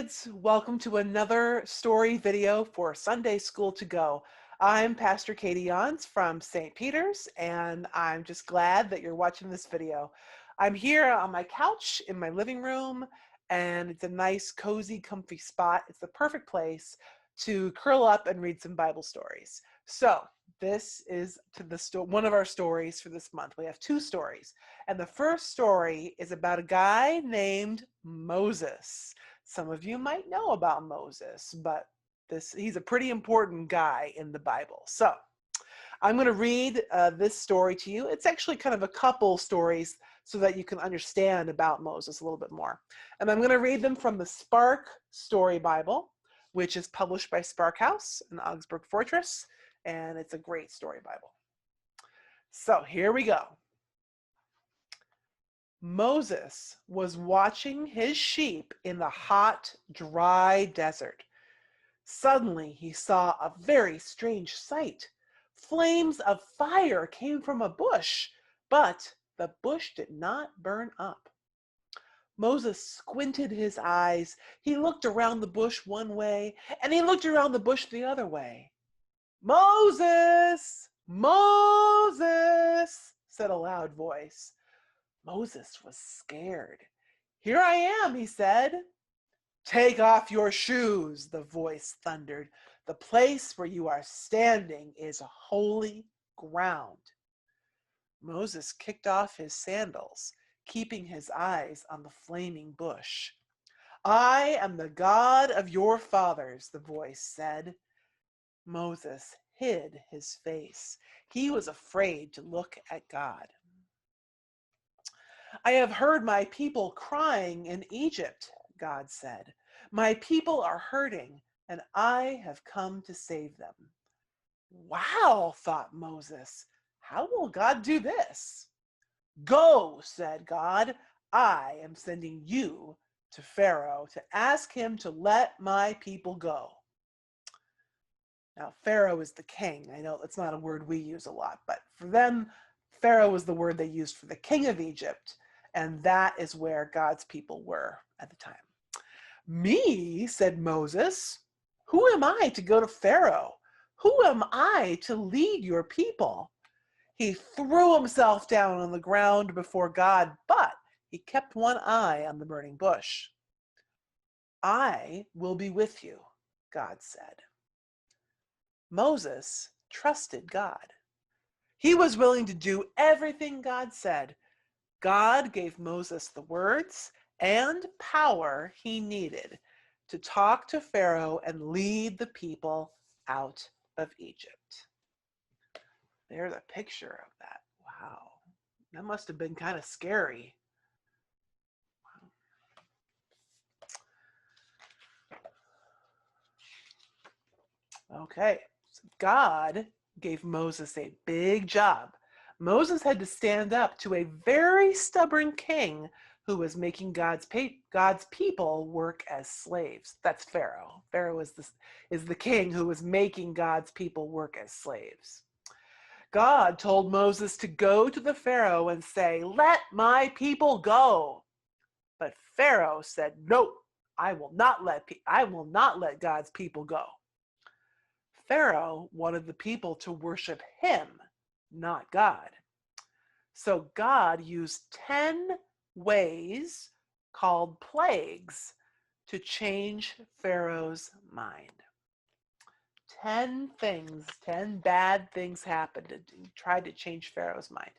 kids, welcome to another story video for Sunday School to Go. I'm Pastor Katie Yons from St. Peter's, and I'm just glad that you're watching this video. I'm here on my couch in my living room, and it's a nice, cozy, comfy spot. It's the perfect place to curl up and read some Bible stories. So this is one of our stories for this month. We have two stories, and the first story is about a guy named Moses. Some of you might know about Moses, but he's a pretty important guy in the Bible. So I'm going to read this story to you. It's actually kind of a couple stories so that you can understand about Moses a little bit more. And I'm going to read them from the Spark Story Bible, which is published by Spark House in Augsburg Fortress, and it's a great story Bible. So here we go. Moses was watching his sheep in the hot, dry desert. Suddenly, he saw a very strange sight. Flames of fire came from a bush, but the bush did not burn up. Moses squinted his eyes. He looked around the bush one way, and he looked around the bush the other way. "Moses! Moses!" said a loud voice. Moses was scared. "Here I am," he said. "Take off your shoes," the voice thundered. "The place where you are standing is holy ground." Moses kicked off his sandals, keeping his eyes on the flaming bush. "I am the God of your fathers," the voice said. Moses hid his face. He was afraid to look at God. "I have heard my people crying in Egypt," God said. "My people are hurting, and I have come to save them." Wow, thought Moses. How will God do this? "Go," said God. "I am sending you to Pharaoh to ask him to let my people go." Now, Pharaoh is the king. I know it's not a word we use a lot, but for them, Pharaoh was the word they used for the king of Egypt, and that is where God's people were at the time. "Me," said Moses. "Who am I to go to Pharaoh? Who am I to lead your people?" He threw himself down on the ground before God, but he kept one eye on the burning bush. "I will be with you," God said. Moses trusted God. He was willing to do everything God said. God gave Moses the words and power he needed to talk to Pharaoh and lead the people out of Egypt. There's a picture of that. Wow. That must have been kind of scary. Okay, so God gave Moses a big job. Moses had to stand up to a very stubborn king who was making God's people work as slaves. That's Pharaoh. Pharaoh is the king who was making God's people work as slaves. God told Moses to go to the Pharaoh and say, "Let my people go." But Pharaoh said, "No, I will not let God's people go." Pharaoh wanted the people to worship him, not God. So God used 10 ways called plagues to change Pharaoh's mind. 10 bad things happened and tried to change Pharaoh's mind.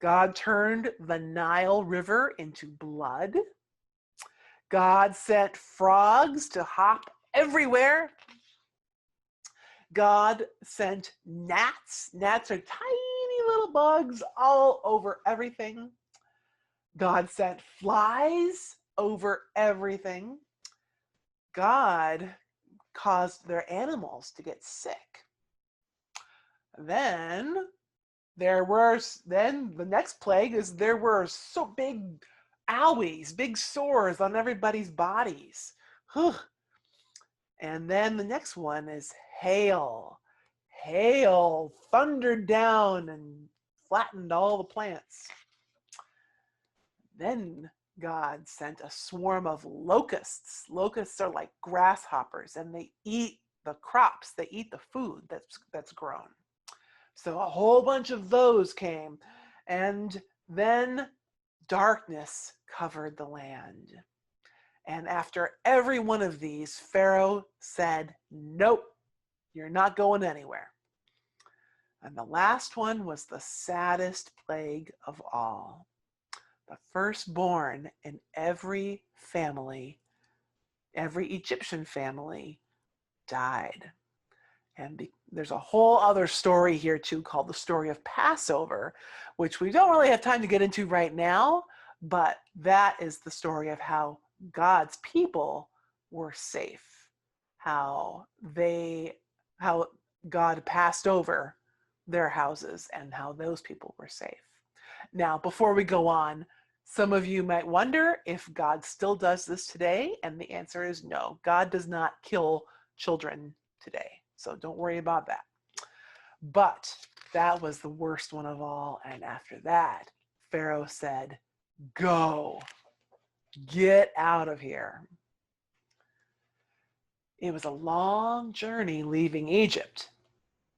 God turned the Nile River into blood. God sent frogs to hop everywhere. God sent gnats. Gnats are tiny little bugs all over everything. God sent flies over everything. God caused their animals to get sick. Then the next plague is there were so big owies, big sores on everybody's bodies. Whew. And then the next one is hail. Hail thundered down and flattened all the plants. Then God sent a swarm of locusts. Locusts are like grasshoppers, and they eat the crops, they eat the food that's grown. So a whole bunch of those came, and then darkness covered the land. And after every one of these, Pharaoh said, "Nope, you're not going anywhere." And the last one was the saddest plague of all. The firstborn in every family, every Egyptian family, died. And there's a whole other story here too called the Story of Passover, which we don't really have time to get into right now, but that is the story of how God's people were safe, how God passed over their houses and how those people were safe. Now, before we go on, some of you might wonder if God still does this today, and the answer is no. God does not kill children today, so don't worry about that. But that was the worst one of all, and after that, Pharaoh said, "Go, get out of here." It was a long journey leaving Egypt.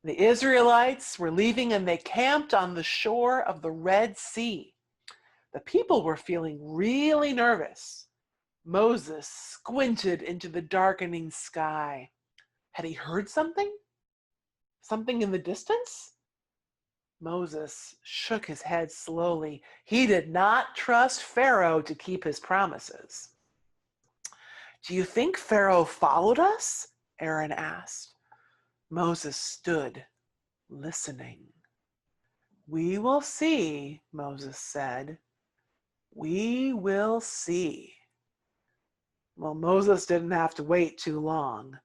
The Israelites were leaving and they camped on the shore of the Red Sea. The people were feeling really nervous. Moses squinted into the darkening sky. Had he heard something? Something in the distance? Moses shook his head slowly. He did not trust Pharaoh to keep his promises. "Do you think Pharaoh followed us?" Aaron asked. Moses stood, listening. "We will see," Moses said. "We will see." Well, Moses didn't have to wait too long.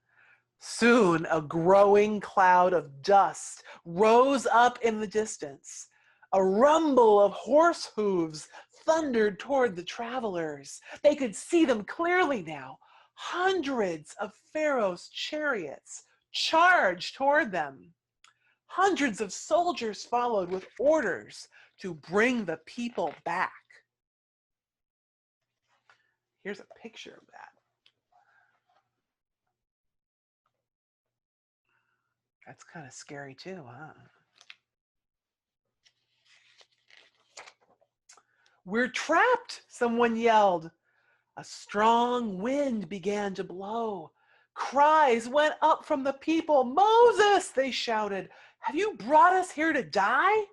Soon, a growing cloud of dust rose up in the distance. A rumble of horse hooves thundered toward the travelers. They could see them clearly now. Hundreds of Pharaoh's chariots charged toward them. Hundreds of soldiers followed with orders to bring the people back. Here's a picture of that. That's kind of scary too, huh? "We're trapped," someone yelled. A strong wind began to blow. Cries went up from the people. "Moses," they shouted, "have you brought us here to die?"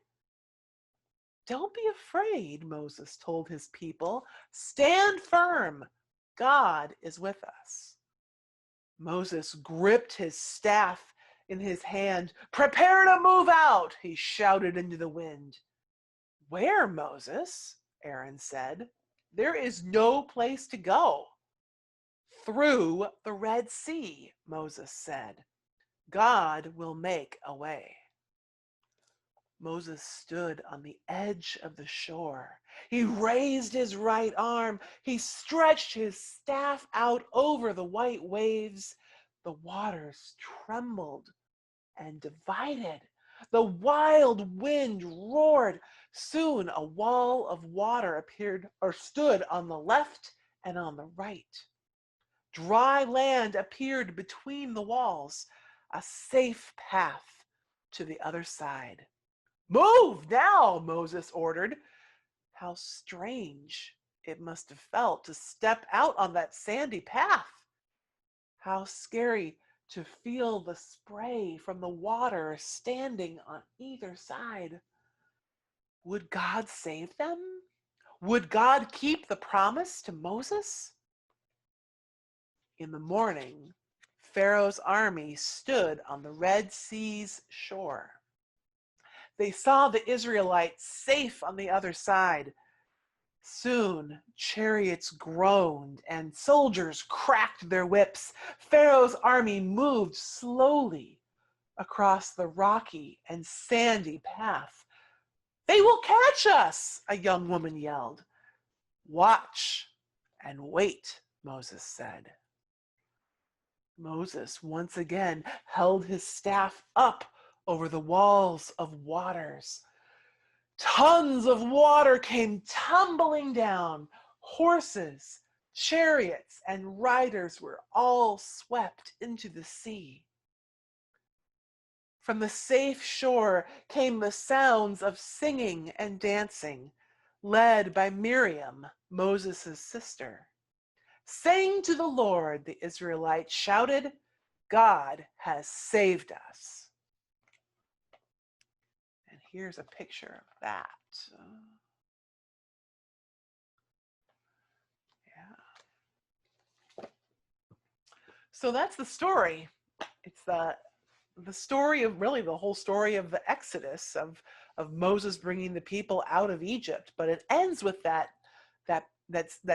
"Don't be afraid," Moses told his people. "Stand firm. God is with us." Moses gripped his staff in his hand. "Prepare to move out," he shouted into the wind. "Where, Moses?" Aaron said. "There is no place to go." "Through the Red Sea," Moses said. "God will make a way." Moses stood on the edge of the shore. He raised his right arm. He stretched his staff out over the white waves. The waters trembled and divided. The wild wind roared. Soon a wall of water appeared or stood on the left and on the right. Dry land appeared between the walls, a safe path to the other side. "Move now," Moses ordered. How strange it must have felt to step out on that sandy path. How scary to feel the spray from the water standing on either side. Would God save them? Would God keep the promise to Moses? In the morning, Pharaoh's army stood on the Red Sea's shore. They saw the Israelites safe on the other side. Soon, chariots groaned and soldiers cracked their whips. Pharaoh's army moved slowly across the rocky and sandy path. "They will catch us," a young woman yelled. "Watch and wait," Moses said. Moses once again held his staff up over the walls of waters. Tons of water came tumbling down. Horses, chariots, and riders were all swept into the sea. From the safe shore came the sounds of singing and dancing, led by Miriam, Moses' sister. Sing to the Lord, the Israelites shouted. God has saved us. And here's a picture of that. Yeah. So that's the story. It's the story of really the whole story of the Exodus of Moses bringing the people out of Egypt, but it ends with that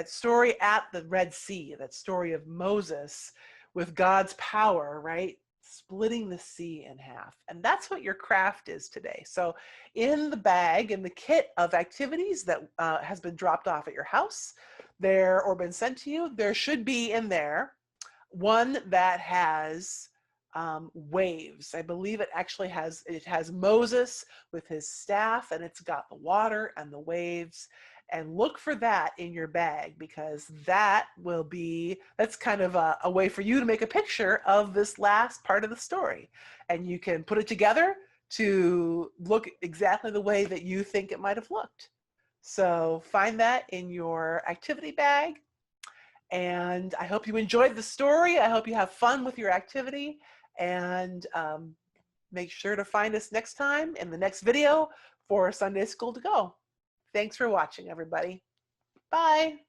story at the Red Sea, that story of Moses with God's power, right? Splitting the sea in half. And that's what your craft is today. So in the bag, in the kit of activities that has been dropped off at your house there or been sent to you, there should be in there one that has waves. I believe it actually has Moses with his staff, and it's got the water and the waves. And look for that in your bag, because that's kind of a way for you to make a picture of this last part of the story. And you can put it together to look exactly the way that you think it might have looked. So find that in your activity bag. And I hope you enjoyed the story. I hope you have fun with your activity. And make sure to find us next time in the next video for Sunday School to Go. Thanks for watching, everybody. Bye.